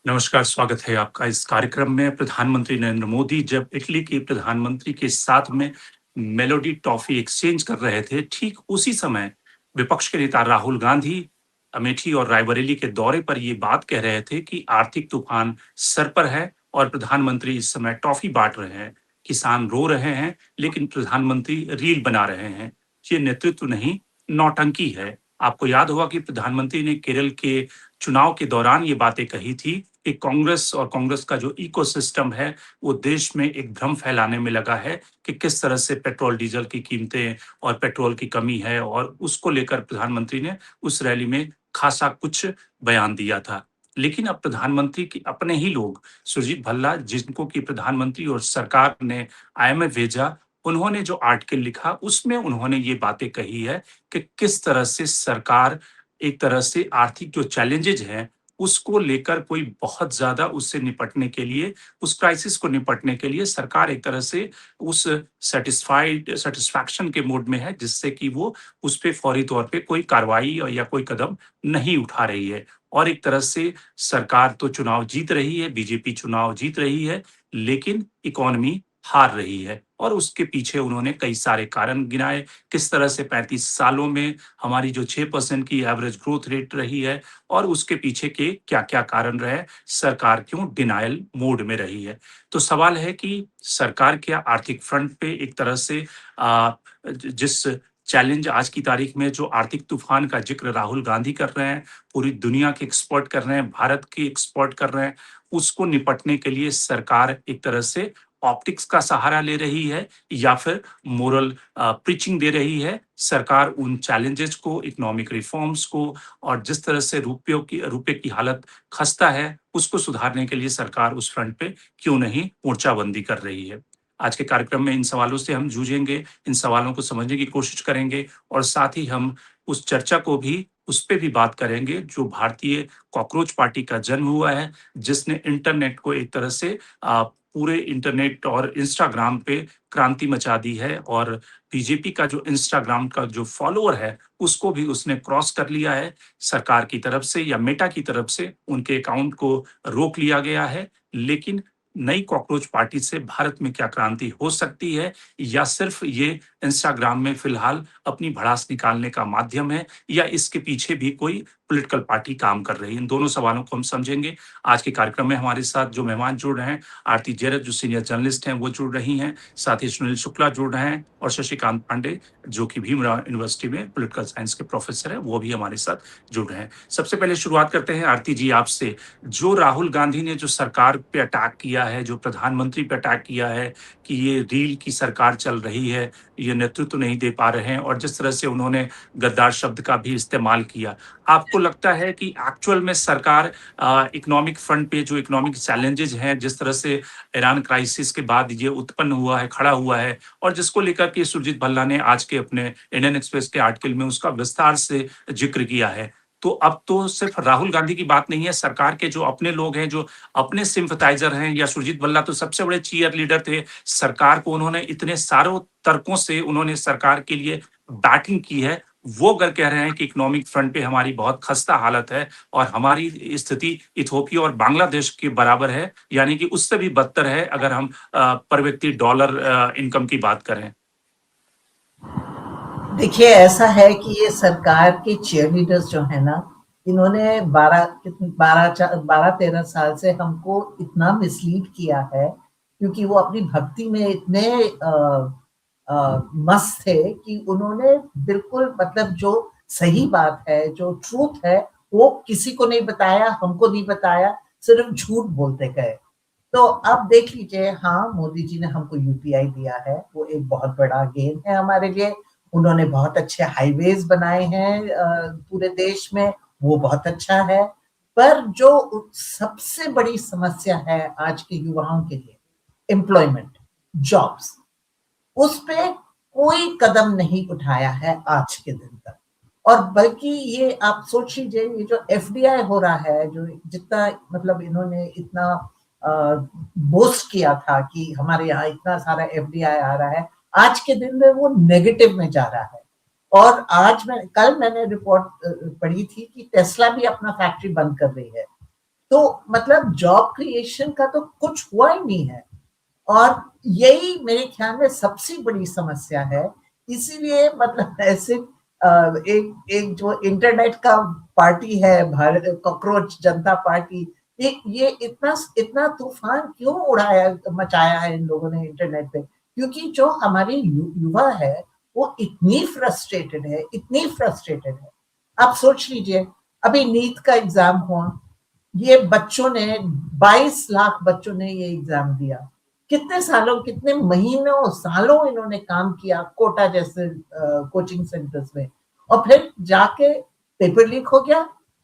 नमस्कार, स्वागत है आपका इस कार्यक्रम में। प्रधानमंत्री नरेंद्र मोदी जब इटली के प्रधानमंत्री के साथ में मेलोडी टॉफ़ी एक्सचेंज कर रहे थे, ठीक उसी समय विपक्ष के नेता राहुल गांधी अमेठी और रायबरेली के दौरे पर ये बात कह रहे थे कि आर्थिक तूफान सर पर है और प्रधानमंत्री इस समय टॉफ़ी बाँट रहे हैं। किसान रो रहे हैं, लेकिन प्रधानमंत्री रील बना रहे हैं। ये नेतृत्व नहीं, नौटंकी है। आपको याद होगा कि प्रधानमंत्री ने केरल के चुनाव के दौरान ये बातें कही थी कि कांग्रेस और कांग्रेस का जो इकोसिस्टम है, वो देश में एक भ्रम फैलाने में लगा है कि किस तरह से पेट्रोल, डीजल की कीमतें और पेट्रोल की कमी है, और उसको लेकर प्रधानमंत्री ने उस रैली में खासा कुछ बयान दिया था। लेकिन अब प्रधानमंत्री के अपने ही लोग, सुरजीत भल्ला, जिनको कि प्रधानमंत्री और सरकार ने आईएमएफ भेजा, उन्होंने जो आर्टिकल लिखा, उसमें उन्होंने ये बातें कही है कि किस तरह से सरकार एक तरह से आर्थिक जो चैलेंजेज हैं, उसको लेकर कोई बहुत ज़्यादा उससे निपटने के लिए, उस क्राइसिस को निपटने के लिए सरकार एक तरह से उस सैटिस्फैक्शन के मोड में है, जिससे कि वो उस पे फौरी तौर पे कोई कार्रवाई या कोई कदम नहीं उठा रही है। और एक तरह से सरकार तो चुनाव जीत रही है, बीजेपी चुनाव जीत रही है, लेकिन इकॉनमी हार रही है, और उसके पीछे उन्होंने कई सारे कारण गिनाए। किस तरह से 35 सालों में हमारी जो 6% की एवरेज ग्रोथ रेट रही है, और उसके पीछे के क्या-क्या कारण रहे, सरकार क्यों डिनायल मोड में रही है। तो सवाल है कि सरकार क्या आर्थिक फ्रंट पे एक तरह से अ, ज जिस चैलेंज आज की तारीख में जो आर्थिक तूफान का ज़िक्र राहुल गांधी कर रहे हैं, पूरी दुनिया के एक्सपर्ट कर रहे हैं, भारत के एक्सपर्ट कर रहे हैं, उसको निपटने के लिए सरकार एक तरह से ऑप्टिक्स का सहारा ले रही है, या फिर मोरल प्रीचिंग दे रही है। सरकार उन चैलेंजेस को, इकोनॉमिक रिफॉर्म्स को, और जिस तरह से रुपए की हालत खस्ता है, उसको सुधारने के लिए सरकार उस फ्रंट पे क्यों नहीं मोर्चाबंदी कर रही है। आज के कार्यक्रम में इन सवालों से हम जूझेंगे, इन सवालों को समझने की कोशिश करेंगे, और साथ ही हम उस चर्चा को भी, उस पे भी बात करेंगे जो भारतीय कॉकरोच पार्टी का जन्म हुआ है, जिसने इंटरनेट को एक तरह से पूरे इंटरनेट और इंस्टाग्राम पे क्रांति मचा दी है, और बीजेपी का जो इंस्टाग्राम का जो फॉलोअर है, उसको भी उसने क्रॉस कर लिया है। सरकार की तरफ से या मेटा की तरफ से उनके अकाउंट को रोक लिया गया है। लेकिन नई कॉकरोच पार्टी से भारत में क्या क्रांति हो सकती है, या सिर्फ ये इंस्टाग्राम में फिलहाल अपनी भड़ास निकालने का माध्यम है, या इसके पीछे भी कोई पॉलिटिकल पार्टी काम कर रही है? इन दोनों सवालों को हम समझेंगे। आज के कार्यक्रम में हमारे साथ जो मेहमान जुड़ रहे हैं, आरती जेरत जो सीनियर जर्नलिस्ट हैं वो जुड़ रही हैं, साथ ही सुनील शुक्ला जुड़ रहे हैं, और शशिकांत पांडे जो कि भीमराव यूनिवर्सिटी में पॉलिटिकल साइंस के प्रोफेसर हैं, वो भी हमारे साथ जुड़ रहे हैं। सबसे पहले शुरुआत करते हैं आरती जी आपसे। जो राहुल गांधी ने जो सरकार पे अटैक किया है, जो प्रधानमंत्री पे अटैक किया है कि ये रील की सरकार चल रही है, ये नेतृत्व नहीं दे पा रहे हैं, और जिस तरह से उन्होंने गद्दार शब्द का भी इस्तेमाल किया, आपको लगता है कि एक्चुअल में सरकार इकोनॉमिक फ्रंट पे जो इकोनॉमिक चैलेंजेज हैं, जिस तरह से ईरान क्राइसिस के बाद ये उत्पन्न हुआ है, खड़ा हुआ है, और जिसको लेकर के सुरजीत भल्ला ने आज के अपने इंडियन एक्सप्रेस के आर्टिकल में उसका विस्तार से जिक्र किया है। तो अब तो सिर्फ राहुल गांधी की बात नहीं है, सरकार के जो अपने लोग हैं, जो अपने सिम्पैथाइजर हैं, या सुरजीत भल्ला तो सबसे बड़े चीयर लीडर थे। सरकार को उन्होंने इतने सारों तर्कों से उन्होंने सरकार के लिए बैटिंग की है। वो अगर कह रहे हैं कि इकोनॉमिक फ्रंट पे हमारी बहुत खस्ता हालत है, और हमारी स्थिति इथियोपिया और बांग्लादेश के बराबर है, यानी कि उससे भी बदतर है अगर हम पर व्यक्ति डॉलर इनकम की बात करें। देखिए, ऐसा है कि ये सरकार के चीयरलीडर्स जो है ना, इन्होंने 12-13 साल से हमको इतना मिसलीड किया है, क्योंकि वो अपनी भक्ति में इतने मस्त थे कि उन्होंने बिल्कुल मतलब जो सही बात है, जो ट्रूथ है, वो किसी को नहीं बताया, हमको नहीं बताया, सिर्फ झूठ बोलते गए। तो अब देख लीजिए, हाँ, मोदी जी ने हमको यूपीआई दिया है, वो एक बहुत बड़ा गेन है हमारे लिए। उन्होंने बहुत अच्छे हाईवेज बनाए हैं पूरे देश में, वो बहुत अच्छा है। पर जो सबसे बड़ी समस्या है आज के युवाओं के लिए, एम्प्लॉयमेंट, जॉब्स, उस पे कोई कदम नहीं उठाया है आज के दिन तक। और बल्कि ये आप सोच लीजिए, ये जो एफडीआई हो रहा है, जो जितना मतलब इन्होंने इतना बोस्ट किया था कि हमारे यहाँ इतना सारा एफडीआई आ रहा है, आज के दिन में वो नेगेटिव में जा रहा है। और कल मैंने रिपोर्ट पढ़ी थी कि टेस्ला भी अपना फैक्ट्री बंद कर रही है। तो मतलब जॉब क्रिएशन का तो कुछ हुआ ही नहीं है, और यही मेरे ख्याल में सबसे बड़ी समस्या है। इसीलिए मतलब ऐसे एक एक जो इंटरनेट का पार्टी है, भारत कॉकरोच जनता पार्टी, ये इतना इतना तूफान क्यों मचाया है इन लोगों ने इंटरनेट पे? क्योंकि जो हमारे युवा है वो इतनी फ्रस्ट्रेटेड है, इतनी फ्रस्ट्रेटेड है। आप सोच लीजिए, अभी नीट का एग्जाम हुआ, ये बच्चों ने 22 लाख बच्चों ने ये एग्जाम दिया। कितने सालों, कितने महीनों सालों इन्होंने काम किया कोटा जैसे कोचिंग सेंटर्स में, और फिर जाके पेपर लीक हो गया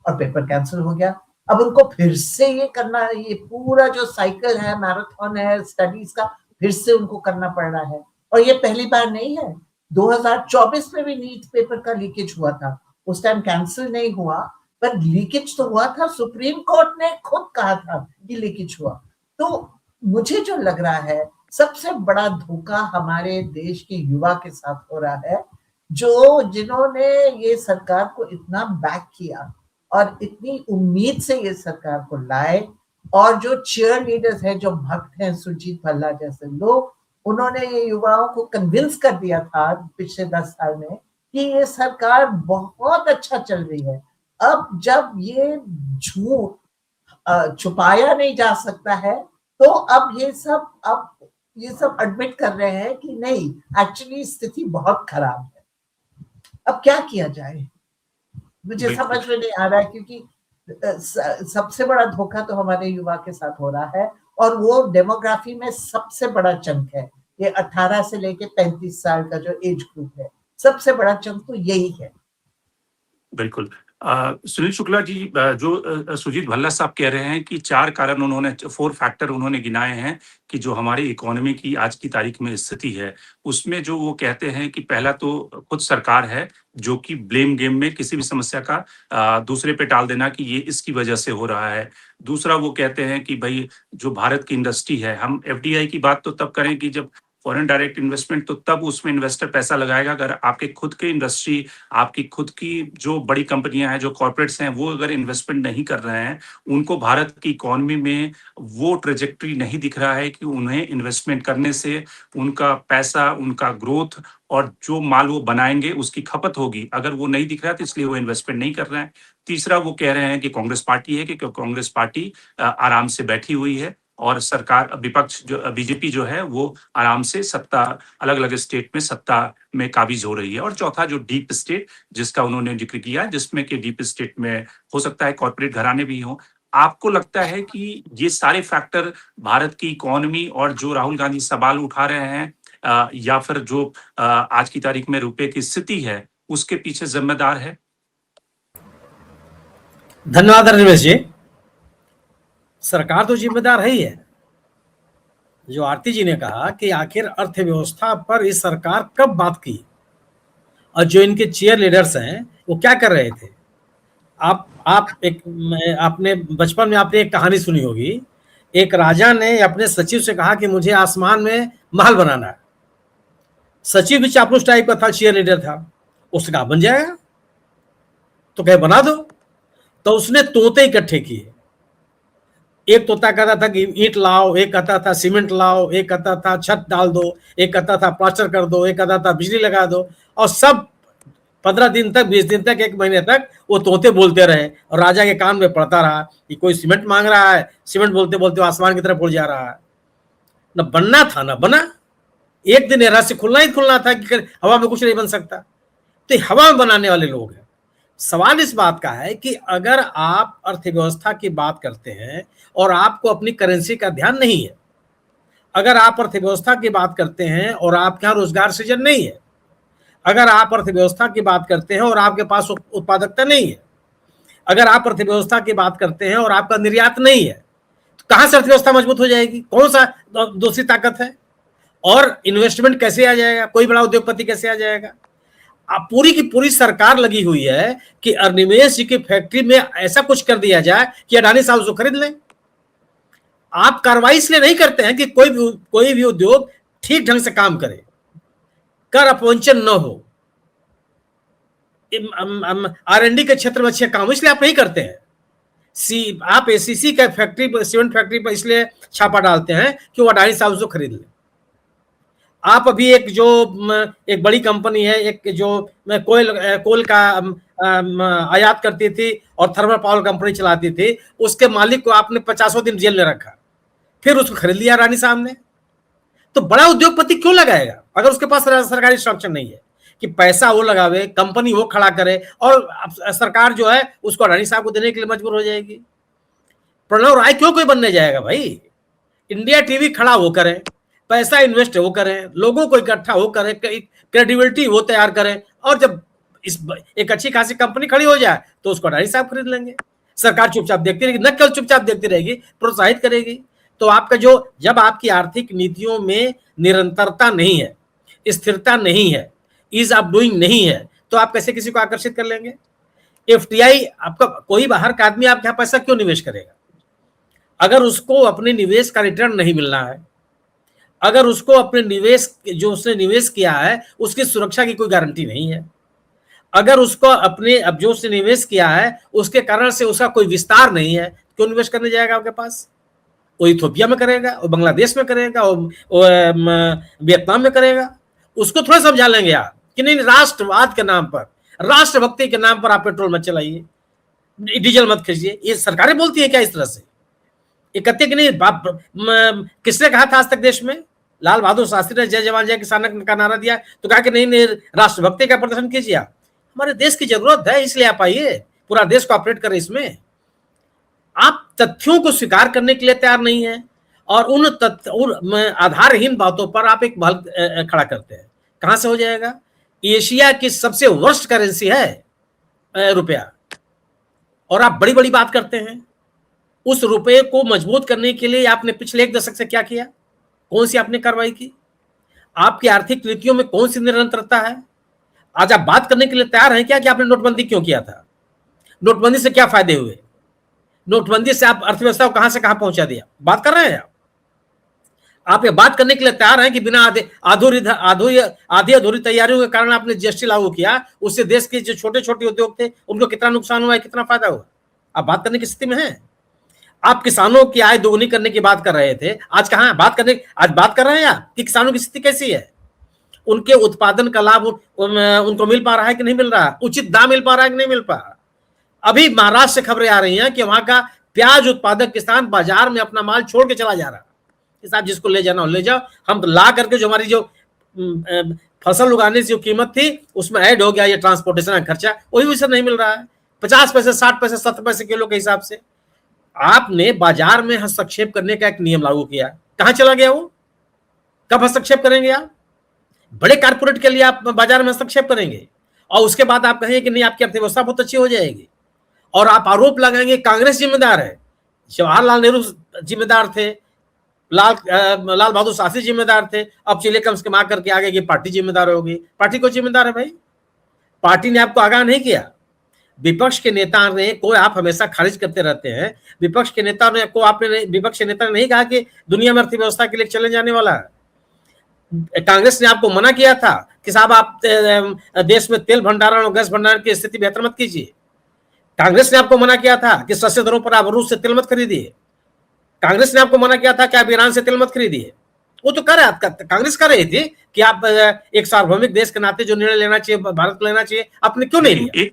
और पेपर कैंसिल हो गया। अब उनको फिर से ये करना है, ये पूरा जो साइकिल है, मैराथन है स्टडीज का, फिर से उनको करना पड़ रहा है। और ये पहली बार नहीं है, 2024 में भी नीट पेपर का लीकेज हुआ था, उस टाइम कैंसिल नहीं हुआ, पर लीकेज तो हुआ था। सुप्रीम कोर्ट ने खुद कहा था कि लीकेज हुआ। तो मुझे जो लग रहा है सबसे बड़ा धोखा हमारे देश के युवा के साथ हो रहा है, जो जिन्होंने ये सरकार को इतना बैक किया और इतनी उम्मीद से ये सरकार को लाए, और जो चीयर लीडर्स हैं, जो भक्त हैं, सुरजीत भल्ला जैसे लोग, उन्होंने ये युवाओं को कन्विंस कर दिया था पिछले 10 साल में कि ये सरकार बहुत अच्छा चल रही है। अब जब ये झूठ छुपाया नहीं जा सकता है, तो अब ये सब एडमिट कर रहे हैं कि नहीं, एक्चुअली स्थिति बहुत खराब है। अब क्या किया जाए, मुझे बिल्कुल। समझ में नहीं आ रहा है, क्योंकि सबसे बड़ा धोखा तो हमारे युवा के साथ हो रहा है, और वो डेमोग्राफी में सबसे बड़ा चंक है। ये 18 से लेके 35 साल का जो एज ग्रुप है, सबसे बड़ा चंक तो यही है। बिल्कुल। सुनील शुक्ला जी, जो सुजीत भल्ला साहब कह रहे हैं कि 4 कारण उन्होंने 4 फैक्टर उन्होंने गिनाए हैं कि जो हमारी इकोनॉमी की आज की तारीख में स्थिति है, उसमें जो वो कहते हैं कि पहला तो खुद सरकार है, जो कि ब्लेम गेम में किसी भी समस्या का दूसरे पे टाल देना कि ये इसकी वजह से हो रहा है। दूसरा वो कहते हैं कि भई जो भारत की इंडस्ट्री है, हम एफडीआई की बात तो तब करें कि जब फॉरेन डायरेक्ट इन्वेस्टमेंट, तो तब उसमें इन्वेस्टर पैसा लगाएगा अगर आपके खुद के इंडस्ट्री, आपकी खुद की जो बड़ी कंपनियां हैं, जो कॉर्पोरेट्स हैं, वो अगर इन्वेस्टमेंट नहीं कर रहे हैं, उनको भारत की इकोनॉमी में वो ट्रेजेक्टरी नहीं दिख रहा है कि उन्हें इन्वेस्टमेंट करने से उनका पैसा, उनका ग्रोथ और जो माल वो बनाएंगे उसकी खपत होगी, अगर वो नहीं दिख रहा है तो इसलिए वो इन्वेस्टमेंट नहीं कर रहे हैं। तीसरा वो कह रहे हैं कि कांग्रेस पार्टी है, कि कांग्रेस पार्टी आराम से बैठी हुई है और सरकार, विपक्ष जो बीजेपी जो है वो आराम से सत्ता, अलग अलग स्टेट में सत्ता में काबिज हो रही है। और चौथा जो डीप स्टेट जिसका उन्होंने जिक्र किया, जिसमें कि डीप स्टेट में हो सकता है कॉर्पोरेट घराने भी हों। आपको लगता है कि ये सारे फैक्टर भारत की इकोनॉमी और जो राहुल गांधी सवाल उठा रहे हैं, या फिर जो आज की तारीख में रुपए की स्थिति है, उसके पीछे जिम्मेदार है? धन्यवाद रजनीश जी। सरकार तो जिम्मेदार है ही है। जो आरती जी ने कहा कि आखिर अर्थव्यवस्था पर इस सरकार कब बात की, और जो इनके चीयर लीडर्स हैं वो क्या कर रहे थे। आपने बचपन में आपने एक कहानी सुनी होगी। एक राजा ने अपने सचिव से कहा कि मुझे आसमान में महल बनाना है। सचिव भी चापलूस टाइप का था, चीयर लीडर था। उसने कहा बन जाएगा, तो कहे बना दो। तो उसने तोते इकट्ठे किए। एक तोता कहता था कि ईंट लाओ, एक कहता था सीमेंट लाओ, एक कहता था छत डाल दो, एक कहता था प्लास्टर कर दो, एक कहता था बिजली लगा दो। और सब 15 दिन तक, 20 दिन तक, 1 महीने तक वो तोते बोलते रहे, और राजा के कान में पड़ता रहा कि कोई सीमेंट मांग रहा है। सीमेंट बोलते बोलते आसमान की तरफ उड़ जा रहा है। न बनना था न बना। एक दिन रहस्य खुलना ही खुलना था कि हवा में कुछ नहीं बन सकता। तो हवा में बनाने वाले लोग हैं। सवाल इस बात का है कि अगर आप अर्थव्यवस्था की बात करते हैं और आपको अपनी करेंसी का ध्यान नहीं है, अगर आप अर्थव्यवस्था की बात करते हैं और आपके यहाँ रोजगार सृजन नहीं है, अगर आप अर्थव्यवस्था की बात करते हैं और आपके पास उत्पादकता नहीं है, अगर आप अर्थव्यवस्था की बात करते हैं और आपका निर्यात नहीं है, तो कहां से अर्थव्यवस्था मजबूत हो जाएगी? कौन सा दूसरी ताकत है? और इन्वेस्टमेंट कैसे आ जाएगा? कोई बड़ा उद्योगपति कैसे आ जाएगा? पूरी की पूरी सरकार लगी हुई है कि अनिमेश जी की फैक्ट्री में ऐसा कुछ कर दिया जाए कि अडानी साहब उसको खरीद लें। आप कार्रवाई इसलिए नहीं करते हैं कि कोई भी उद्योग ठीक ढंग से काम करे, कर अपवंचन न हो, R&D के क्षेत्र में अच्छे काम, इसलिए आप नहीं करते हैं। आप एसीसी का फैक्ट्री पर, सीमेंट फैक्ट्री पर इसलिए छापा डालते हैं कि वो अडानी साहब उसको खरीद ले। आप अभी एक बड़ी कंपनी है, एक जो कोल का आयात करती थी और थर्मल पावर कंपनी चलाती थी, उसके मालिक को आपने 50 दिन जेल में रखा, फिर उसको खरीद लिया रानी साहब ने। तो बड़ा उद्योगपति क्यों लगाएगा अगर उसके पास सरकारी स्ट्रक्चर नहीं है कि पैसा वो लगावे, कंपनी वो खड़ा करे, और सरकार जो है उसको अडानी साहब को देने के लिए मजबूर हो जाएगी। प्रणव राय क्यों कोई बनने जाएगा भाई? इंडिया टीवी खड़ा वो करें, पैसा इन्वेस्ट वो करें, लोगों को इकट्ठा वो करें, क्रेडिबिलिटी वो तैयार करें, और जब एक अच्छी खासी कंपनी खड़ी हो जाए तो उसको अडानी साहब खरीद लेंगे। सरकार चुपचाप देखती रहेगी, न केवल चुपचाप देखती रहेगी, प्रोत्साहित करेगी। तो आपका जब आपकी आर्थिक नीतियों में निरंतरता नहीं है, स्थिरता नहीं है, ईज ऑफ डूइंग नहीं है, तो आप कैसे किसी को आकर्षित कर लेंगे? एफटीआई, आपका कोई बाहर का आदमी आपके यहाँ पैसा क्यों निवेश करेगा अगर उसको अपने निवेश का रिटर्न नहीं मिलना है, अगर उसको अपने निवेश जो उसने निवेश किया है उसकी सुरक्षा की कोई गारंटी नहीं है, अगर उसको अपने अब जो उसने निवेश किया है उसके कारण से उसका कोई विस्तार नहीं है, क्यों निवेश करने जाएगा आपके पास? वो इथियोपिया में करेगा, वो बांग्लादेश में करेगा, वो वियतनाम में करेगा। उसको थोड़ा समझा लेंगे आप कि नहीं, राष्ट्रवाद के नाम पर, राष्ट्रभक्ति के नाम पर आप पेट्रोल मत चलाइए, डीजल मत खींचिए। ये सरकारें बोलती है क्या इस तरह से? ये कहते कि नहीं, किसने कहा था आज तक देश में? लाल बहादुर शास्त्री ने जय जवान जय किसान का नारा दिया तो कहा कि नहीं राष्ट्रभक्ति का प्रदर्शन कीजिए। हमारे देश की जरूरत है इसलिए आप आइए, पूरा देश को ऑपरेट करें। इसमें आप तथ्यों को स्वीकार करने के लिए तैयार नहीं है और उन आधारहीन बातों पर आप एक बहल खड़ा करते हैं। कहां से हो जाएगा? एशिया की सबसे वर्स्ट करेंसी है रुपया, और आप बड़ी बड़ी बात करते हैं। उस रुपये को मजबूत करने के लिए आपने पिछले 1 दशक से क्या किया? कौन सी आपने कार्रवाई की? आपकी आर्थिक नीतियों में कौन सी निरंतरता है? आज आप बात करने के लिए तैयार हैं क्या कि आपने नोटबंदी क्यों किया था? नोटबंदी से क्या फायदे हुए? नोटबंदी से आप अर्थव्यवस्था को कहां से कहां पहुंचा दिया? बात कर रहे हैं आप ये बात करने के लिए तैयार हैं कि बिना आधी अधूरी तैयारियों के कारण आपने जीएसटी लागू किया, उससे देश के जो छोटे छोटे उद्योग थे उनको कितना नुकसान हुआ है, कितना फायदा हुआ? आप बात करने की स्थिति में हैं? आप किसानों की आय दोगुनी करने की बात कर रहे थे, आज कहां आज बात कर रहे हैं आप कि किसानों की स्थिति कैसी है? उनके उत्पादन का लाभ उनको मिल पा रहा है कि नहीं मिल रहा? उचित दाम मिल पा रहा है कि नहीं मिल पा रहा? अभी महाराष्ट्र से खबरें आ रही हैं कि वहां का प्याज उत्पादक किसान बाजार में अपना माल छोड़ के चला जा रहा है कि साहब जिसको ले जाना हो ले जाओ, हम तो ला करके जो हमारी जो फसल उगाने की जो कीमत थी उसमें ऐड हो गया ये ट्रांसपोर्टेशन का खर्चा, वही वैसे नहीं मिल रहा है। 50 पैसे 60 पैसे 70 पैसे किलो के हिसाब से आपने बाजार में हस्तक्षेप करने का एक नियम लागू किया। कहां चला गया वो? कब हस्तक्षेप करेंगे आप? बड़े कारपोरेट के लिए आप बाजार में हस्तक्षेप करेंगे और उसके बाद आप कहेंगे कि नहीं आपकी अर्थव्यवस्था बहुत अच्छी हो जाएगी, और आप आरोप लगाएंगे कांग्रेस जिम्मेदार है। जवाहरलाल नेहरू जिम्मेदार थे, लाल बहादुर शास्त्री जिम्मेदार थे, अब चलिए कम से कम आकर के आगे की पार्टी जिम्मेदार होगी। पार्टी को जिम्मेदार है भाई? पार्टी ने आपको आगाह नहीं किया। विपक्ष के नेता ने को आप हमेशा खारिज करते रहते हैं। विपक्ष के नेता ने नहीं कहा कि दुनिया में अर्थव्यवस्था के लिए चले जाने वाला है। कांग्रेस ने आपको मना किया था कि साहब आप देश में तेल भंडारण और गैस भंडारण की स्थिति बेहतर मत कीजिए। कांग्रेस ने आपको मना किया था कि सस्ते दरों पर आप रूस से तेल मत खरीदिए। कांग्रेस ने आपको मना किया था कि आप ईरान से तेल मत खरीदिए। वो तो कांग्रेस कर रही थी कि आप एक सार्वभौमिक देश के नाते जो निर्णय लेना चाहिए भारत को लेना चाहिए, आपने क्यों नहीं लिया?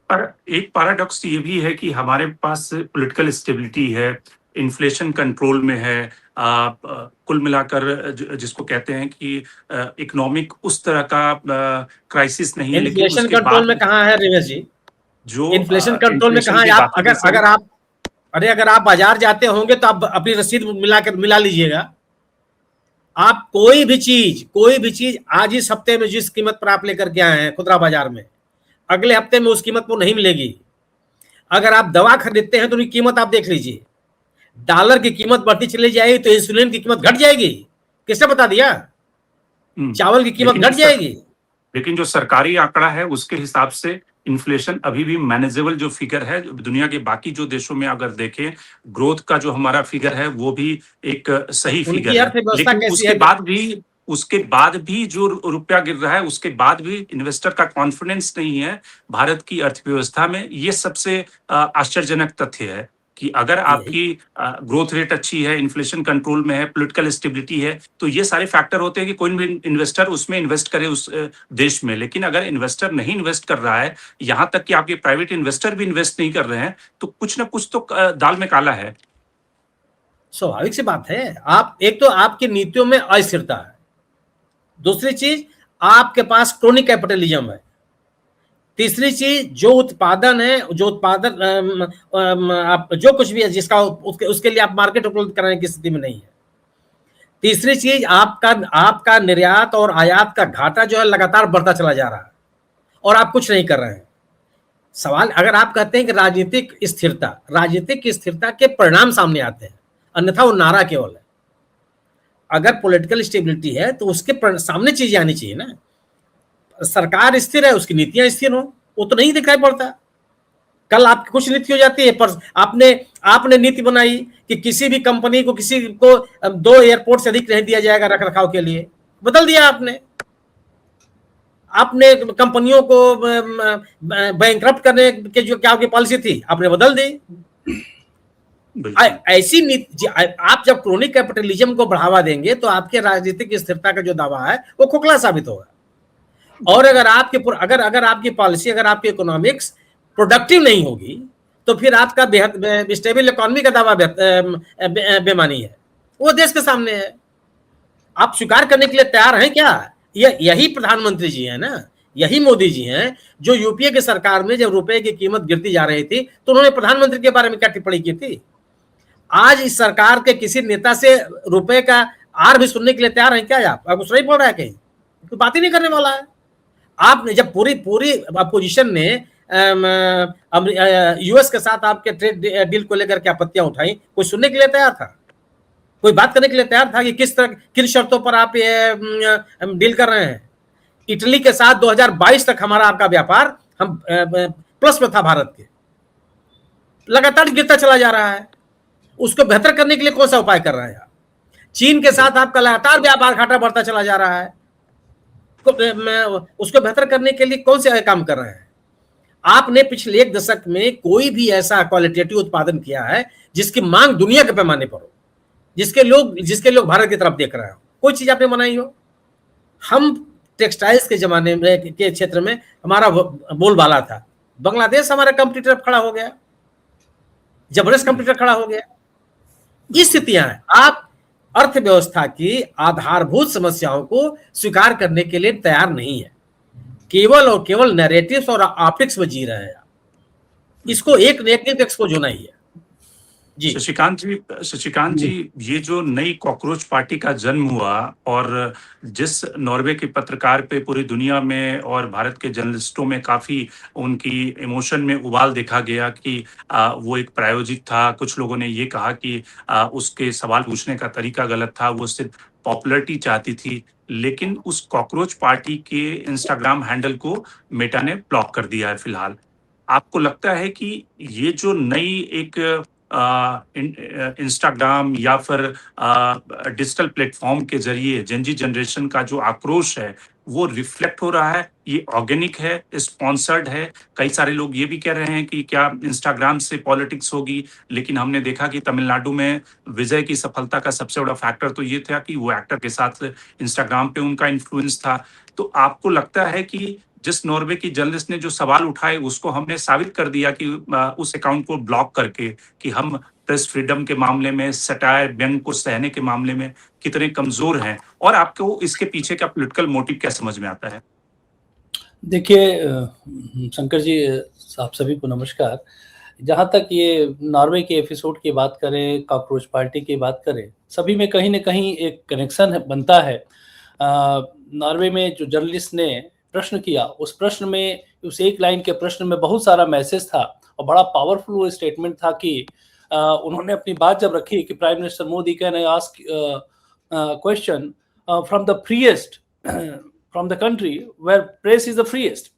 एक पैराडॉक्स ये भी है कि हमारे पास पॉलिटिकल स्टेबिलिटी है, इन्फ्लेशन कंट्रोल में है, कुल मिलाकर जिसको कहते हैं कि इकोनॉमिक उस तरह का क्राइसिस नहीं है। लेकिन इन्फ्लेशन कंट्रोल में कहां है रिवेश जी? जो इन्फ्लेशन कंट्रोल में कहां है? आप अगर आप बाजार जाते होंगे तो आप अपनी रसीद मिला लीजिएगा। आप कोई भी चीज आज इस हफ्ते में जिस कीमत पर आप लेकर के आए हैं खुदरा बाजार में, अगले हफ्ते में उस कीमत पर नहीं मिलेगी। अगर आप दवा खरीदते हैं तो उनकी कीमत आप देख लीजिए, डॉलर की कीमत बढ़ती चली जाएगी तो इंसुलिन की कीमत घट जाएगी। किसने बता दिया? चावल की कीमत घट जाएगी। लेकिन जो सरकारी आंकड़ा है उसके हिसाब से इन्फ्लेशन अभी भी मैनेजेबल जो फिगर है, दुनिया के बाकी जो देशों में अगर देखें ग्रोथ का जो हमारा फिगर है वो भी एक सही फिगर है। लेकिन उसके बाद भी जो रुपया गिर रहा है, उसके बाद भी इन्वेस्टर का कॉन्फिडेंस नहीं है भारत की अर्थव्यवस्था में। ये सबसे आश्चर्यजनक तथ्य है कि अगर यही आपकी ग्रोथ रेट अच्छी है, इन्फ्लेशन कंट्रोल में है, पॉलिटिकल स्टेबिलिटी है, तो ये सारे फैक्टर होते हैं कि कोई भी इन्वेस्टर उसमें इन्वेस्ट करे उस देश में। लेकिन अगर इन्वेस्टर नहीं इन्वेस्ट कर रहा है, यहाँ तक कि आपके प्राइवेट इन्वेस्टर भी इन्वेस्ट नहीं कर रहे हैं, तो कुछ ना कुछ तो दाल में काला है। स्वाभाविक सी बात है। आप एक तो आपकी नीतियों में अस्थिरता है, दूसरी चीज आपके पास क्रोनिक कैपिटलिज्म है, तीसरी चीज जो उत्पादन है, जो उत्पादन आप जो कुछ भी है जिसका उसके लिए आप मार्केट उपलब्ध कराने की स्थिति में नहीं है। तीसरी चीज आपका निर्यात और आयात का घाटा जो है लगातार बढ़ता चला जा रहा है और आप कुछ नहीं कर रहे हैं। सवाल, अगर आप कहते हैं कि राजनीतिक स्थिरता के परिणाम सामने आते हैं, अन्यथा वो नारा केवल है। अगर पॉलिटिकल स्टेबिलिटी है तो उसके सामने चीजें आनी चाहिए ना। सरकार स्थिर है, उसकी नीतियां स्थिर हो, वो तो नहीं दिखाई पड़ता। कल आपकी कुछ नीति हो जाती है, पर आपने नीति बनाई कि किसी भी कंपनी को, किसी को 2 एयरपोर्ट से अधिक नहीं दिया जाएगा रखरखाव के लिए, बदल दिया आपने कंपनियों को बैंकरप्ट करने के जो क्या आपकी पॉलिसी थी आपने बदल दी। ऐसी नीति, आप जब क्रोनिक कैपिटलिज्म को बढ़ावा देंगे तो आपके राजनीतिक स्थिरता का जो दावा है वो खोखला साबित होगा। और अगर आपकी पॉलिसी, अगर आपकी इकोनॉमिक्स प्रोडक्टिव नहीं होगी तो फिर आपका स्टेबल इकोनॉमी का दावा बेमानी है, वो देश के सामने है। आप स्वीकार करने के लिए तैयार हैं क्या? यही प्रधानमंत्री जी हैं ना, यही मोदी जी हैं जो यूपीए की सरकार में जब रुपए की कीमत गिरती जा रही थी तो उन्होंने प्रधानमंत्री के बारे में क्या टिप्पणी की थी। आज इस सरकार के किसी नेता से रुपए का आर भी सुनने के लिए तैयार हैं क्या? आपको सुनाई पड़ रहा है कहीं? कोई बात ही नहीं करने वाला है। आपने जब पूरी अपोजिशन ने यूएस के साथ आपके ट्रेड डील को लेकर के आपत्तियां उठाई, कोई सुनने के लिए तैयार था? कोई बात करने के लिए तैयार था कि किन शर्तों पर आप ये डील कर रहे हैं? इटली के साथ 2022 तक हमारा आपका व्यापार हम प्लस में था, भारत के लगातार गिरता चला जा रहा है। उसको बेहतर करने के लिए कौन सा उपाय कर रहे हैं आप? चीन के साथ आपका लगातार व्यापार घाटा बढ़ता चला जा रहा है, उसको बेहतर करने के लिए कौन से काम कर रहे हैं? आपने पिछले 1 दशक में कोई भी ऐसा क्वालिटेटिव उत्पादन किया है जिसकी मांग दुनिया के पैमाने पर हो, जिसके लोग भारत की तरफ देख रहे हो? कोई चीज आपने बनाई हो? हम टेक्सटाइल्स के जमाने में के क्षेत्र में हमारा बोलबाला था, बांग्लादेश हमारा कंपटीटर खड़ा हो गया, जबरदस्त कंपटीटर खड़ा हो गया। ये स्थितियां हैं। आप अर्थव्यवस्था की आधारभूत समस्याओं को स्वीकार करने के लिए तैयार नहीं है, केवल और केवल नैरेटिव्स और ऑप्टिक्स में जी रहे हैं। इसको एक एक्सपोज होना ही है। जी शशिकांत जी, ये जो नई कॉकरोच पार्टी का जन्म हुआ और जिस नॉर्वे के पत्रकार पे पूरी दुनिया में और भारत के जर्नलिस्टों में काफी उनकी इमोशन में उबाल देखा गया कि वो एक प्रायोजित था। कुछ लोगों ने ये कहा कि उसके सवाल पूछने का तरीका गलत था, वो सिर्फ पॉपुलरिटी चाहती थी। लेकिन उस कॉकरोच पार्टी के इंस्टाग्राम हैंडल को मेटा ने ब्लॉक कर दिया है फिलहाल। आपको लगता है कि ये जो नई एक इंस्टाग्राम या फिर डिजिटल प्लेटफॉर्म के जरिए जेनजी जनरेशन का जो आक्रोश है वो रिफ्लेक्ट हो रहा है, ये ऑर्गेनिक है, स्पॉन्सर्ड है? कई सारे लोग ये भी कह रहे हैं कि क्या इंस्टाग्राम से पॉलिटिक्स होगी, लेकिन हमने देखा कि तमिलनाडु में विजय की सफलता का सबसे बड़ा फैक्टर तो ये था कि वो एक्टर के साथ इंस्टाग्राम पे उनका इन्फ्लुएंस था। तो आपको लगता है कि जिस नॉर्वे की जर्नलिस्ट ने जो सवाल उठाए उसको हमने साबित कर दिया कि उस अकाउंट को ब्लॉक करके कि हम प्रेस फ्रीडम के मामले में, सटायर व्यंग को सहने के मामले में कितने कमजोर हैं, और आपको इसके पीछे का पॉलिटिकल मोटिव क्या समझ में आता है? देखिए शंकर जी, आप सभी को नमस्कार। जहाँ तक ये नॉर्वे के एपिसोड की बात करें, कॉकरोच पार्टी की बात करें, सभी में कहीं ना कहीं एक कनेक्शन बनता है। नॉर्वे में जो जर्नलिस्ट ने प्रश्न किया, उस प्रश्न में, उस एक लाइन के प्रश्न में बहुत सारा मैसेज था और बड़ा पावरफुल वो स्टेटमेंट था कि उन्होंने अपनी बात जब रखी कि prime minister Modi can I ask question from the freest from the country where press is the freest,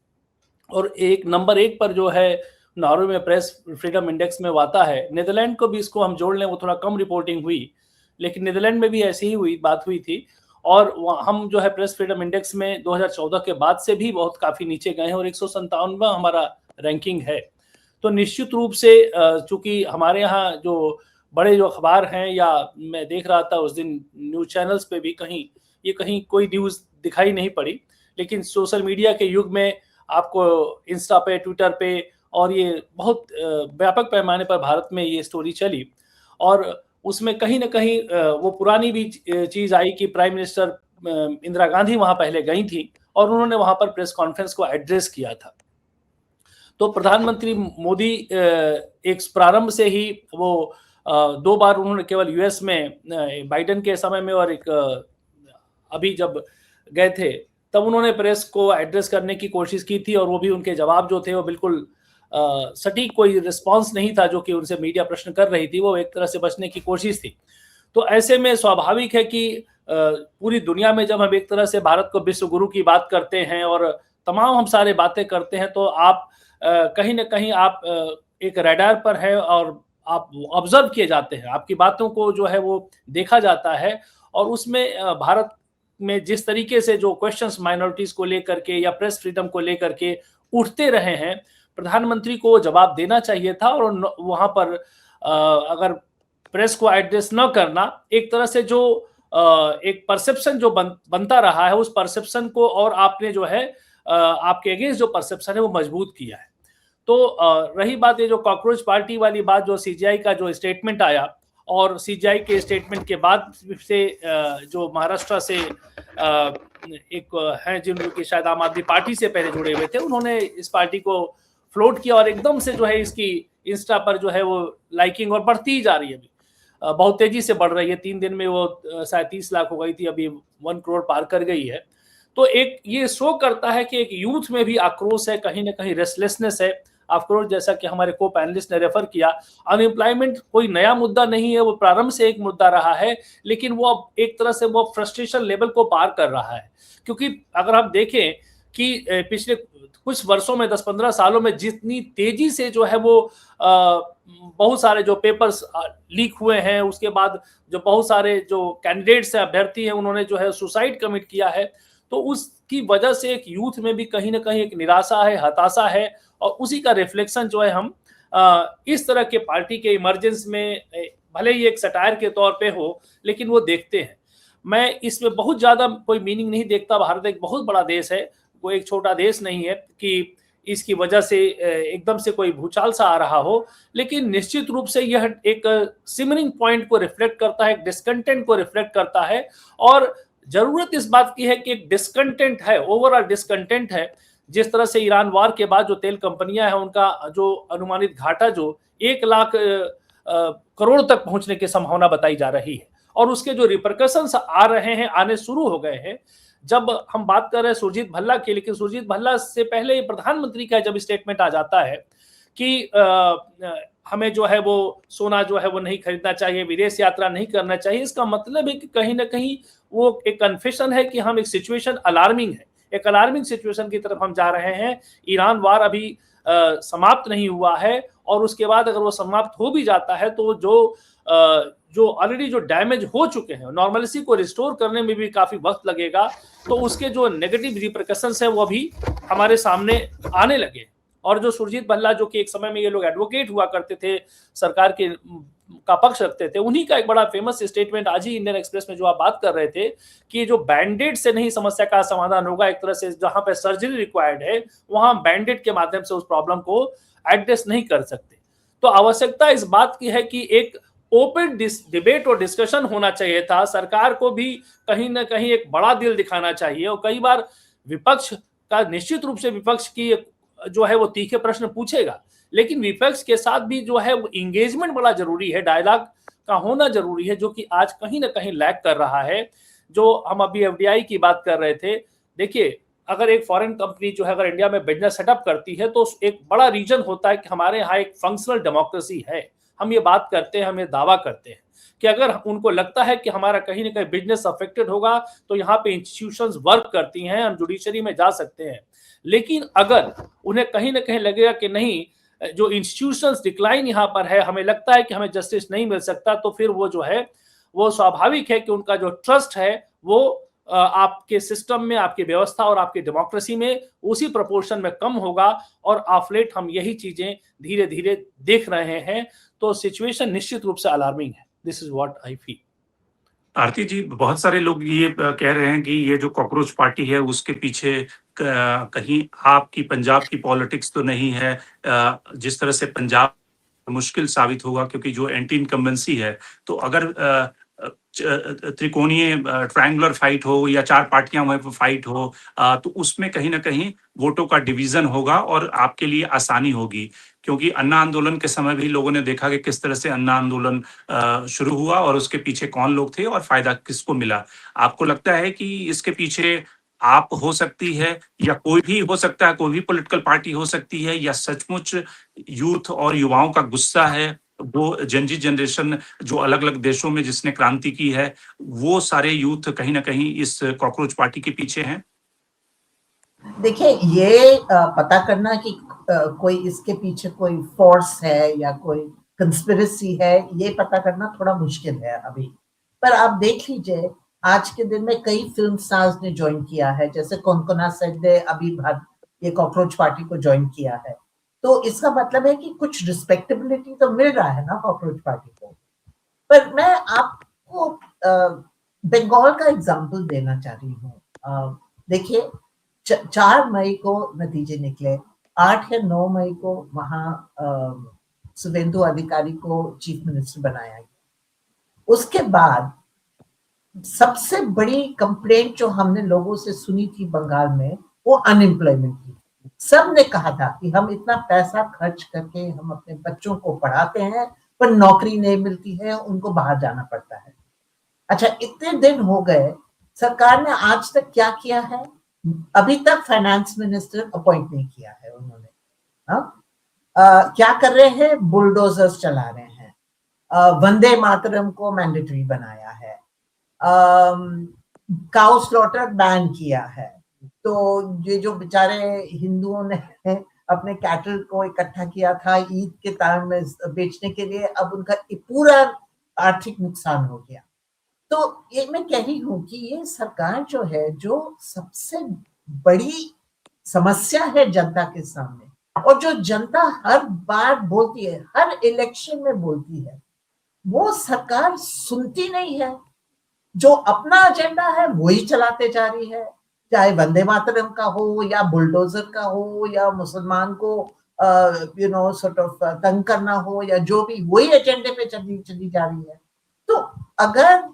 और नंबर 1 पर जो है नॉर्वे में प्रेस फ्रीडम इंडेक्स में आता है। नीदरलैंड को भी इसको हम जोड़ लें, वो थोड़ा कम रिपोर्टिंग हुई, लेकिन नीदरलैंड में भी ऐसी ही बात हुई थी। और हम जो है प्रेस फ्रीडम इंडेक्स में 2014 के बाद से भी बहुत काफी नीचे गए हैं और 157वां हमारा रैंकिंग है। तो निश्चित रूप से चूंकि हमारे यहाँ जो बड़े जो अखबार हैं, या मैं देख रहा था उस दिन न्यूज चैनल्स पे भी कहीं कोई न्यूज दिखाई नहीं पड़ी, लेकिन सोशल मीडिया के युग में आपको इंस्टा पे, ट्विटर पे, और ये बहुत व्यापक पैमाने पर भारत में ये स्टोरी चली, और उसमें कहीं ना कहीं वो पुरानी भी चीज आई कि प्राइम मिनिस्टर इंदिरा गांधी वहां पहले गई थी और उन्होंने वहां पर प्रेस कॉन्फ्रेंस को एड्रेस किया था। तो प्रधानमंत्री मोदी एक प्रारंभ से ही वो 2 बार उन्होंने केवल यूएस में बाइडेन के समय में और एक अभी जब गए थे तब उन्होंने प्रेस को एड्रेस करने की कोशिश की थी, और वो भी उनके जवाब जो थे वो बिल्कुल सटीक कोई रिस्पांस नहीं था जो कि उनसे मीडिया प्रश्न कर रही थी, वो एक तरह से बचने की कोशिश थी। तो ऐसे में स्वाभाविक है कि पूरी दुनिया में जब हम एक तरह से भारत को विश्व गुरु की बात करते हैं और तमाम हम सारे बातें करते हैं, तो आप कहीं ना कहीं आप एक रडार पर है और आप ऑब्जर्व किए जाते हैं, आपकी बातों को जो है वो देखा जाता है, और उसमें भारत में जिस तरीके से जो क्वेश्चंस माइनॉरिटीज को लेकर के या प्रेस फ्रीडम को लेकर के उठते रहे हैं, प्रधानमंत्री को जवाब देना चाहिए था। और वहां पर अगर प्रेस को एड्रेस न करना, एक तरह से जो एक परसेप्शन जो बनता रहा है, उस परसेप्शन को और आपने जो है आपके अगेंस्ट जो परसेप्शन है वो मजबूत किया है। तो रही बात ये जो कॉकरोच पार्टी वाली बात, जो सीजीआई का जो स्टेटमेंट आया, और सीजीआई के स्टेटमेंट के बाद से जो महाराष्ट्र से एक हैं जिनके शायद आम आदमी पार्टी से पहले जुड़े हुए थे, उन्होंने इस पार्टी को फ्लोट किया, और एकदम से जो है इसकी इंस्टा पर जो है वो लाइकिंग और बढ़ती ही जा रही है, अभी बहुत तेजी से बढ़ रही है। 3 दिन में वो शायद 30 लाख हो गई थी, अभी 1 करोड़ पार कर गई है। तो एक ये शो करता है कि एक यूथ में भी आक्रोश है, कहीं ना कहीं रेस्टलेसनेस है, आक्रोश, जैसा कि हमारे को पैनलिस्ट ने रेफर किया। अनएम्प्लॉयमेंट कोई नया मुद्दा नहीं है, वो प्रारंभ से एक मुद्दा रहा है, लेकिन वो अब एक तरह से वो फ्रस्ट्रेशन लेवल को पार कर रहा है। क्योंकि अगर आप देखें कि पिछले कुछ वर्षों में 10-15 सालों में जितनी तेजी से जो है वो बहुत सारे जो पेपर्स लीक हुए हैं, उसके बाद जो बहुत सारे जो कैंडिडेट्स हैं, अभ्यर्थी हैं, उन्होंने जो है सुसाइड कमिट किया है, तो उसकी वजह से एक यूथ में भी कहीं ना कहीं एक निराशा है, हताशा है, और उसी का रिफ्लेक्शन जो है हम इस तरह के पार्टी के इमरजेंस में, भले ही एक सटायर के तौर पे हो, लेकिन वो देखते हैं। मैं इसमें बहुत ज्यादा कोई मीनिंग नहीं देखता। भारत एक बहुत बड़ा देश है, वो एक छोटा देश नहीं है कि इसकी वजह से एकदम से कोई भूचाल सा आ रहा हो, लेकिन निश्चित रूप से यह एक सिमरिंग पॉइंट को रिफ्लेक्ट करता है, एक डिस्कंटेंट को रिफ्लेक्ट करता है, और जरूरत इस बात की है कि एक डिस्कंटेंट है, ओवरऑल डिस्कंटेंट है। जिस तरह से ईरान वार के बाद जो तेल कंपनियां हैं, उनका जो अनुमानित घाटा जो 1 लाख करोड़ तक पहुंचने की संभावना बताई जा रही है, और उसके जो रिपरकशंस आ रहे हैं, आने शुरू हो गए हैं। जब हम बात कर रहे हैं सुरजीत भल्ला की, लेकिन सुरजीत भल्ला से पहले प्रधानमंत्री का जब स्टेटमेंट आ जाता है कि हमें जो है वो सोना जो है वो नहीं खरीदना चाहिए, विदेश यात्रा नहीं करना चाहिए, इसका मतलब है कि कहीं ना कहीं वो एक कन्फेशन है कि हम एक सिचुएशन अलार्मिंग है, एक अलार्मिंग सिचुएशन की तरफ हम जा रहे हैं। ईरान वार अभी समाप्त नहीं हुआ है, और उसके बाद अगर वो समाप्त हो भी जाता है तो जो ऑलरेडी जो डैमेज हो चुके हैं, नॉर्मलिटी को रिस्टोर करने में भी काफी वक्त लगेगा। तो उसके जो नेगेटिव रिपरकशंस है वो अभी हमारे सामने आने लगे। और जो सुरजीत भल्ला, जो कि एक समय में ये लोग एडवोकेट हुआ करते थे, सरकार के का पक्ष रखते थे, उन्हीं का एक बड़ा फेमस स्टेटमेंट आज ही इंडियन एक्सप्रेस में जो आप बात कर रहे थे कि जो बैंडेड से नहीं समस्या का समाधान होगा, एक तरह से जहां पे सर्जरी रिक्वायर्ड है वहां बैंडेड के माध्यम से उस प्रॉब्लम को एड्रेस नहीं कर सकते। तो आवश्यकता इस बात की है कि एक ओपन डिबेट और डिस्कशन होना चाहिए था। सरकार को भी कहीं ना कहीं एक बड़ा दिल दिखाना चाहिए, और कई बार विपक्ष का, निश्चित रूप से विपक्ष की जो है वो तीखे प्रश्न पूछेगा, लेकिन विपक्ष के साथ भी जो है वो इंगेजमेंट बड़ा जरूरी है, डायलॉग का होना जरूरी है, जो कि आज कहीं ना कहीं लैक कर रहा है। जो हम अभी एफडीआई की बात कर रहे थे, देखिए अगर एक फॉरेन कंपनी जो है अगर इंडिया में बिजनेस सेटअप करती है तो एक बड़ा रीजन होता है कि हमारे यहाँ एक फंक्शनल डेमोक्रेसी है। हम ये बात करते हैं, हम ये दावा करते हैं कि अगर उनको लगता है कि हमारा कहीं ना कहीं बिजनेस अफेक्टेड होगा तो यहाँ पे इंस्टीट्यूशंस वर्क करती हैं, हम जुडिशरी में जा सकते हैं। लेकिन अगर उन्हें कहीं ना कहीं लगेगा कि नहीं, जो इंस्टीट्यूशंस डिक्लाइन यहाँ पर है, हमें लगता है कि हमें जस्टिस नहीं मिल सकता, तो फिर वो जो है वो स्वाभाविक है कि उनका जो ट्रस्ट है वो आपके सिस्टम में, आपकी व्यवस्था और आपकी डेमोक्रेसी में उसी प्रोपोर्शन में कम होगा। और ऑफ लेट हम यही चीजें धीरे धीरे देख रहे हैं। तो सिचुएशन निश्चित रूप से अलार्मिंग है। This is what I feel. Aarti ji, बहुत सारे लोग ये कह रहे हैं कि ये जो कॉकरोच पार्टी है उसके पीछे कहीं आपकी पंजाब की पॉलिटिक्स तो नहीं है। जिस तरह से पंजाब मुश्किल साबित होगा, क्योंकि जो एंटी इनकम्बेंसी है, तो अगर त्रिकोणीय ट्रायंगुलर फाइट हो या 4 पार्टियां वहां पर फाइट हो, तो उसमें कहीं ना कहीं वोटों का डिवीजन होगा और आपके लिए आसानी होगी। क्योंकि अन्ना आंदोलन के समय भी लोगों ने देखा कि किस तरह से अन्ना आंदोलन शुरू हुआ और उसके पीछे कौन लोग थे और फायदा किसको मिला। आपको लगता है कि इसके पीछे आप हो सकती है, या कोई भी हो सकता है, कोई भी पॉलिटिकल पार्टी हो सकती है, या सचमुच यूथ और युवाओं का गुस्सा है, वो जनजी जनरेशन जो अलग अलग देशों में जिसने क्रांति की है, वो सारे यूथ कहीं ना कहीं इस कॉकरोच पार्टी के पीछे हैं? देखिए, ये पता करना कि कोई इसके पीछे कोई फोर्स है या कोई कंस्पिरेसी है, ये पता करना थोड़ा मुश्किल है अभी। पर आप देख लीजिए, आज के दिन में कई फिल्म स्टार्स ने ज्वाइन किया है, जैसे कोनकोना सेट ने अभी ये कॉकरोच पार्टी को ज्वाइन किया है। तो इसका मतलब है कि कुछ रिस्पेक्टेबिलिटी तो मिल रहा है ना कॉकरोच पार्टी को। पर मैं आपको बंगाल का एग्जाम्पल देना चाह रही हूँ। देखिए, 4 मई को नतीजे निकले, 8 या 9 मई को वहां शुभेंदु अधिकारी को चीफ मिनिस्टर बनाया गया। उसके बाद सबसे बड़ी कंप्लेंट जो हमने लोगों से सुनी थी बंगाल में, वो अनएम्प्लॉयमेंट की। सब ने कहा था कि हम इतना पैसा खर्च करके हम अपने बच्चों को पढ़ाते हैं, पर नौकरी नहीं मिलती है, उनको बाहर जाना पड़ता है। अच्छा, इतने दिन हो गए, सरकार ने आज तक क्या किया है? अभी तक फाइनेंस मिनिस्टर अपॉइंट नहीं किया है उन्होंने। क्या कर रहे हैं? बुलडोजर्स चला रहे हैं। वंदे मातरम को मैंडेटरी बनाया है। काउ स्लॉटर बैन किया है। तो ये जो बेचारे हिंदुओं ने अपने कैटल को इकट्ठा किया था ईद के टाइम में बेचने के लिए, अब उनका पूरा आर्थिक नुकसान हो गया। तो ये मैं कह रही हूँ कि ये सरकार जो है, जो सबसे बड़ी समस्या है जनता के सामने, और जो जनता हर बार बोलती है, हर इलेक्शन में बोलती है, वो सरकार सुनती नहीं है। जो अपना एजेंडा है वही चलाते जा रही है, चाहे वंदे मातरम का हो या बुलडोजर का हो या मुसलमान को सॉर्ट ऑफ तंग करना हो, या जो भी, वही एजेंडे पे चली जा रही है। तो अगर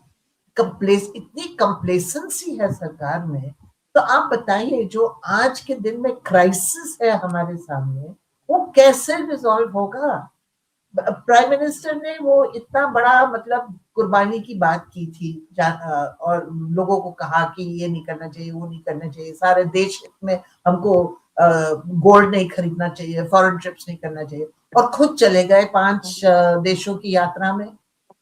इतनी कंप्लेसेंसी है सरकार में, तो आप बताइए जो आज के दिन में क्राइसिस है हमारे सामने, वो कैसे रिजॉल्व होगा? प्राइम मिनिस्टर ने वो इतना बड़ा मतलब कुर्बानी की बात की थी, और लोगों को कहा कि ये नहीं करना चाहिए, वो नहीं करना चाहिए, सारे देश में हमको गोल्ड नहीं खरीदना चाहिए, फॉरेन ट्रिप्स नहीं करना चाहिए, और खुद चले गए 5 देशों की यात्रा में।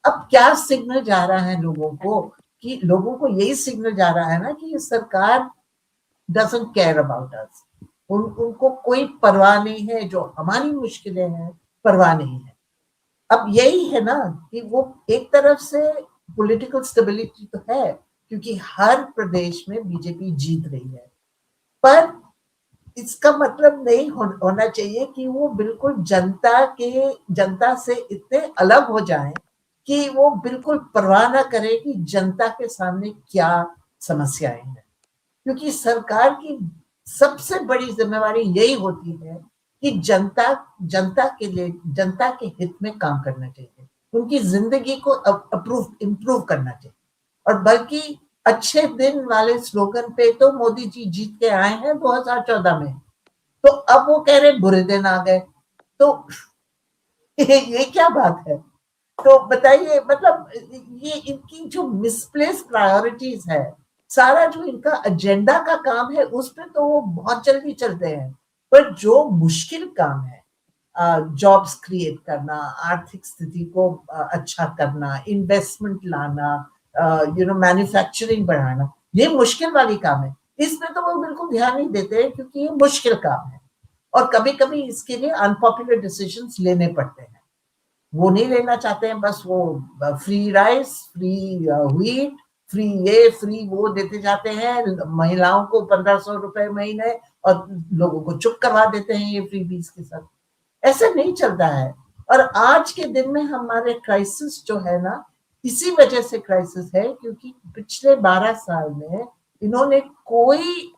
अब क्या सिग्नल जा रहा है लोगों को? कि लोगों को यही सिग्नल जा रहा है ना कि ये सरकार डजंट केयर अबाउट अस। उनको कोई परवाह नहीं है, जो हमारी मुश्किलें हैं परवाह नहीं है। अब यही है ना कि वो एक तरफ से पॉलिटिकल स्टेबिलिटी तो है, क्योंकि हर प्रदेश में बीजेपी जीत रही है, पर इसका मतलब नहीं होना चाहिए कि वो बिल्कुल जनता से इतने अलग हो जाएं कि वो बिल्कुल परवाह ना करे कि जनता के सामने क्या समस्याएं हैं। क्योंकि सरकार की सबसे बड़ी जिम्मेवारी यही होती है कि जनता के हित में काम करना चाहिए, उनकी जिंदगी को इम्प्रूव करना चाहिए। और बल्कि अच्छे दिन वाले स्लोगन पे तो मोदी जी जीत के आए हैं 2014 में, तो अब वो कह रहे बुरे दिन आ गए। तो ये क्या बात है? तो बताइए, मतलब ये इनकी जो मिसप्लेस प्रायोरिटीज है, सारा जो इनका एजेंडा का काम है उस पे तो वो बहुत जल्दी चलते हैं, पर जो मुश्किल काम है, जॉब्स क्रिएट करना, आर्थिक स्थिति को अच्छा करना, इन्वेस्टमेंट लाना, मैन्युफैक्चरिंग बढ़ाना, ये मुश्किल वाली काम है। इसमें तो वो बिल्कुल ध्यान नहीं देते हैं, क्योंकि ये मुश्किल काम है और कभी कभी इसके लिए अनपॉपुलर डिसीजंस लेने पड़ते हैं। वो नहीं लेना चाहते हैं, बस वो free rice, free wheat free ये फ्री वो देते जाते हैं, महिलाओं को 1500 रुपए महीने और लोगों को चुप करवा देते हैं ये फ्री बीज के साथ। ऐसा नहीं चलता है। और आज के दिन में हमारे क्राइसिस जो है ना, इसी वजह से क्राइसिस है क्योंकि पिछले 12 साल में इन्होंने कोई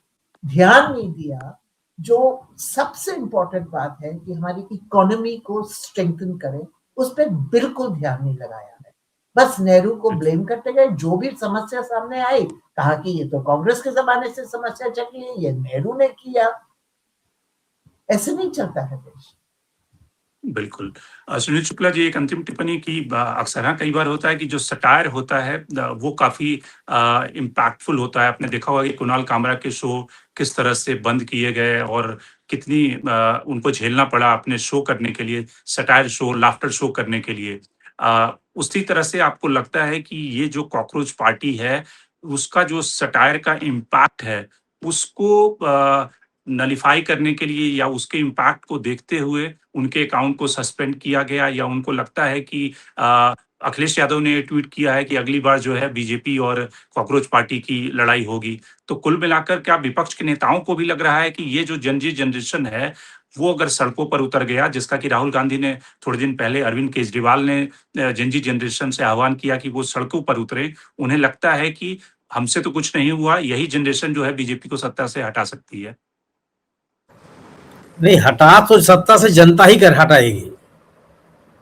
ध्यान नहीं दिया। जो सबसे इंपॉर्टेंट बात है कि हमारी इकोनॉमी को स्ट्रेंथन करें, उस पर बिल्कुल ध्यान नहीं लगाया है। बस नेहरू को ब्लेम करते गए। जो भी समस्या सामने आई, कहा कि ये तो कांग्रेस के जमाने से समस्या चली है, ये नेहरू ने किया। ऐसे नहीं चलता है देश। बिल्कुल। सुनील शुक्ला जी, एक अंतिम टिप्पणी की अक्सर हाँ, कई बार होता है कि जो सटायर होता है वो काफ़ी इम्पैक्टफुल होता है। आपने देखा होगा कि कुणाल कामरा के शो किस तरह से बंद किए गए और कितनी उनको झेलना पड़ा अपने शो करने के लिए, सटायर शो, लाफ्टर शो करने के लिए। उसी तरह से आपको लगता है कि ये जो कॉकरोच पार्टी है, उसका जो सटायर का इम्पैक्ट है, उसको नलिफाई करने के लिए या उसके इम्पैक्ट को देखते हुए उनके अकाउंट को सस्पेंड किया गया, या उनको लगता है कि अखिलेश यादव ने ट्वीट किया है कि अगली बार जो है बीजेपी और कॉकरोच पार्टी की लड़ाई होगी। तो कुल मिलाकर क्या विपक्ष के नेताओं को भी लग रहा है कि ये जो जनजी जनरेशन है, वो अगर सड़कों पर उतर गया, जिसका कि राहुल गांधी ने थोड़े दिन पहले, अरविंद केजरीवाल ने जनजी जनरेशन से आह्वान किया कि वो सड़कों पर उतरे, उन्हें लगता है कि हमसे तो कुछ नहीं हुआ, यही जनरेशन जो है बीजेपी को सत्ता से हटा सकती है? नहीं, हटा तो सत्ता से जनता ही कर हटाएगी।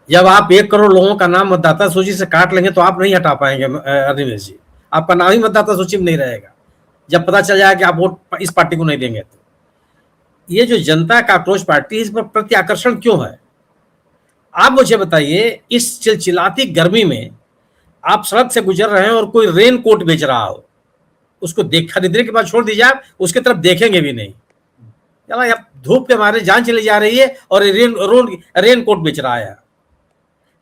जब आप 1 करोड़ लोगों का नाम मतदाता सूची से काट लेंगे तो आप नहीं हटा पाएंगे अनिमेश जी। आपका नाम ही मतदाता सूची में नहीं रहेगा जब पता चल जाएगा कि आप वोट इस पार्टी को नहीं देंगे। तो ये जो जनता का आक्रोश पार्टी, इस पर प्रति आकर्षण क्यों है? आप मुझे बताइए, इस चिलचिलाती गर्मी में आप सड़क से गुजर रहे हैं और कोई रेन कोट बेच रहा हो, उसको देख खरीदने के बाद छोड़ दीजिए, आप उसकी तरफ देखेंगे भी नहीं। चला यार, धूप के मारे जान चली जा रही है और रेन कोट बेच रहा है।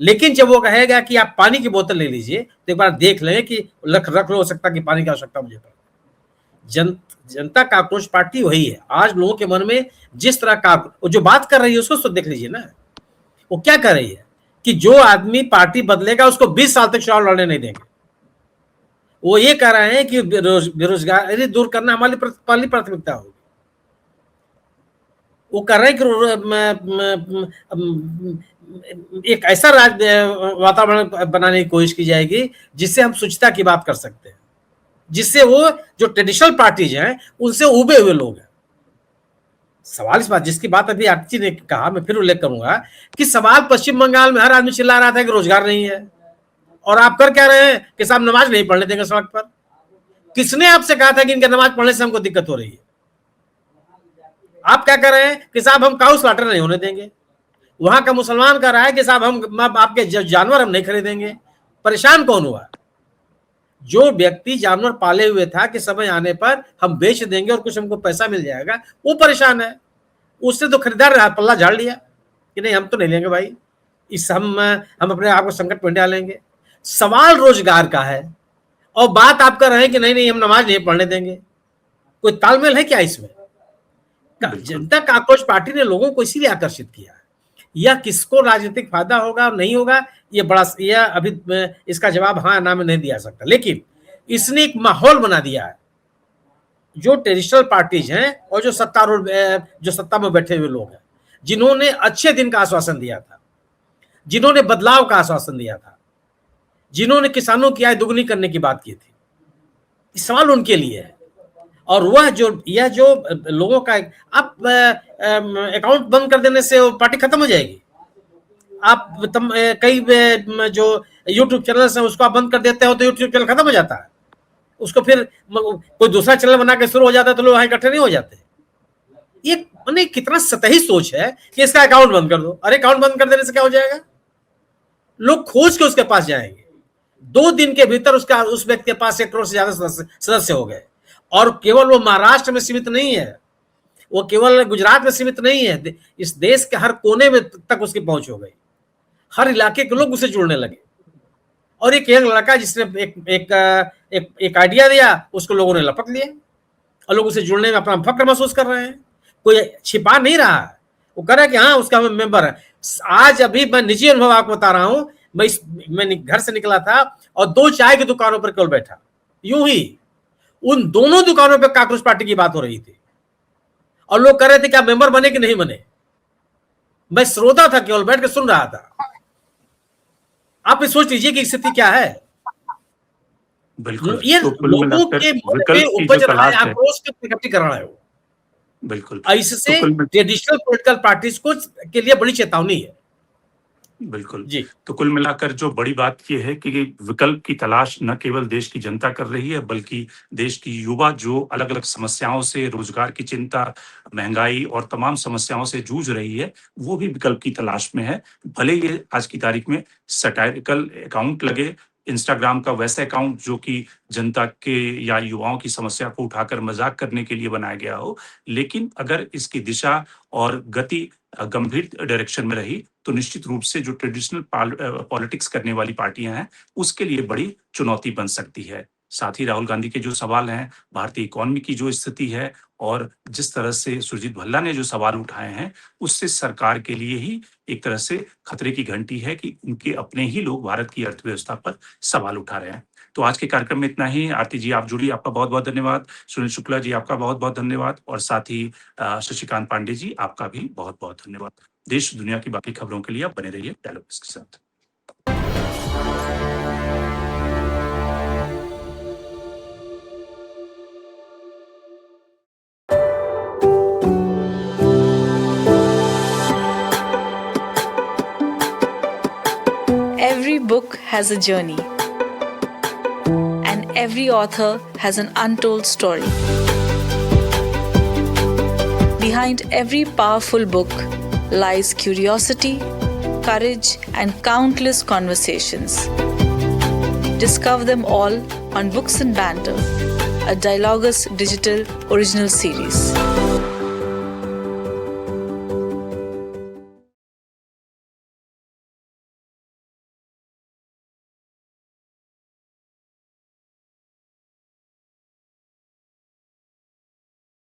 लेकिन जब वो कहेगा कि आप पानी की बोतल ले लीजिए, तो एक बार देख लें कि रख लो, हो सकता कि पानी की आवश्यकता मुझे पड़े। जनता का आक्रोश पार्टी वही है। आज लोगों के मन में जिस तरह का जो बात कर रही है, उसको तो देख लीजिए ना। वो क्या कर रही है कि जो आदमी पार्टी बदलेगा उसको 20 साल तक चुनाव लड़ने नहीं देंगे। वो ये कह रहे हैं कि बेरोजगारी दूर करना हमारी पहली प्राथमिकता होगी। वो कर रहे हैं कि एक ऐसा वातावरण बनाने की कोशिश की जाएगी जिससे हम शुचिता की बात कर सकते हैं, जिससे वो जो ट्रेडिशनल पार्टीज हैं उनसे उबे हुए लोग हैं। सवाल इस बात, जिसकी बात अभी आरती ने कहा, मैं फिर उल्लेख करूंगा कि सवाल पश्चिम बंगाल में हर आदमी चिल्ला रहा था कि रोजगार नहीं है, और आप कर क्या रहे हैं कि साहब नमाज नहीं पढ़ने देंगे सड़क पर। किसने आपसे कहा था कि इनके नमाज पढ़ने से हमको दिक्कत हो रही है? आप क्या कर रहे हैं कि साहब हम काऊ स्लॉटर नहीं होने देंगे। वहां का मुसलमान कह रहा है कि साहब हम आपके जानवर हम नहीं खरीदेंगे। परेशान कौन हुआ? जो व्यक्ति जानवर पाले हुए था कि समय आने पर हम बेच देंगे और कुछ हमको पैसा मिल जाएगा, वो परेशान है। उससे तो खरीदार पल्ला झाड़ लिया कि नहीं, हम तो नहीं लेंगे भाई, इस हम अपने आप को संकट में डालेंगे। सवाल रोजगार का है और बात आप कर रहे हैं कि नहीं नहीं हम नमाज नहीं पढ़ने देंगे। कोई तालमेल है क्या इसमें? जनता का आक्रोश पार्टी ने लोगों को इसीलिए आकर्षित किया है। यह किसको राजनीतिक फायदा होगा और नहीं होगा, यह अभी इसका जवाब हाँ ना में नहीं दिया सकता। लेकिन इसने एक माहौल बना दिया है। जो ट्रेडिशनल पार्टीज हैं और जो सत्ता में बैठे हुए लोग हैं, जिन्होंने अच्छे दिन का आश्वासन दिया था, जिन्होंने बदलाव का आश्वासन दिया था, जिन्होंने किसानों की आय दुगनी करने की बात की थी, सवाल उनके लिए है। और यह जो लोगों का आप अकाउंट बंद कर देने से पार्टी खत्म हो जाएगी। आप कई जो यूट्यूब चैनल है उसको आप बंद कर देते हो तो यूट्यूब चैनल खत्म हो जाता है। उसको फिर कोई दूसरा चैनल बना के शुरू हो जाता है तो लोग वहां इकट्ठे नहीं हो जाते। ये मैंने कितना सतही सोच है कि इसका अकाउंट बंद कर दो। अरे अकाउंट बंद कर देने से क्या हो जाएगा? लोग खोज के उसके पास जाएंगे। 2 दिन के भीतर उस व्यक्ति के पास 1 करोड़ से ज्यादा सदस्य हो गए। और केवल वो महाराष्ट्र में सीमित नहीं है, वो केवल गुजरात में सीमित नहीं है, इस देश के हर कोने में तक उसकी पहुंच हो गई। हर इलाके के लोग उससे जुड़ने लगे। और एक लड़का जिसने एक आइडिया दिया, उसको लोगों ने लपक लिया और लोग उसे जुड़ने में अपना फक्र महसूस कर रहे हैं। कोई छिपा नहीं रहा है, वो कह रहा है कि हाँ उसका मेंबर है। आज अभी मैं निजी अनुभव आपको बता रहा हूं। मैं घर से निकला था और 2 चाय की दुकानों पर केवल बैठा, यूं ही उन दोनों दुकानों पे कांग्रेस पार्टी की बात हो रही थी और लोग कह रहे थे कि आप मेंबर बने कि नहीं बने। मैं श्रोता था, केवल बैठ के सुन रहा था। आप ये सोच लीजिए कि स्थिति क्या है। बिल्कुल। ये तो कुल लोगों मिलाकर के मन विकल्प में की उपज जो रहा है, तलाश है, आक्रोश का प्रकटीकरण है वो। बिल्कुल। इससे तो कुल मिल ट्रेडिशनल पॉलिटिकल पार्टीज को के लिए बड़ी चेतावनी है। बिल्कुल। जी। तो कुल मिलाकर जो बड़ी बात ये है कि विकल्प की तलाश न केवल देश की जनता कर रही है, बल्कि देश की युवा जो अलग-अलग समस्याओं से, रोजगार की चिंता, महँगाई और तमाम समस्याओं से जूझ रही है, वो भी विकल्प की तलाश में है। भले ये आज की तारीख में सैटायरिकल अकाउंट लगे, इंस्टाग्राम का वैसा अकाउंट जो कि जनता के या युवाओं की समस्या को उठाकर मज़ाक करने के लिए बनाया गया हो, लेकिन अगर इसकी दिशा और गति गंभीर डायरेक्शन में रही, तो निश्चित रूप से जो ट्रेडिशनल पॉलिटिक्स करने वाली पार्टियां हैं, उसके लिए बड़ी चुनौती बन सकती है। साथ ही राहुल गांधी के जो सवाल हैं, भारतीय इकोनॉमी की जो स्थिति है और जिस तरह से सुरजीत भल्ला ने जो सवाल उठाए हैं, उससे सरकार के लिए ही एक तरह से खतरे की घंटी है कि उनके अपने ही लोग भारत की अर्थव्यवस्था पर सवाल उठा रहे हैं। तो आज के कार्यक्रम में इतना ही। आरती जी आप जुड़ी, आपका बहुत-बहुत धन्यवाद। सुनील शुक्ला जी आपका बहुत-बहुत धन्यवाद और साथ ही शशिकांत पांडे जी आपका भी बहुत-बहुत धन्यवाद। देश दुनिया की बाकी खबरों के लिए आप बने रहिए डायलॉग्स के साथ। Every book has a journey, and every author has an untold story. Behind every powerful book lies curiosity, courage, and countless conversations. Discover them all on Books and Banter, a Dialogus Digital original series.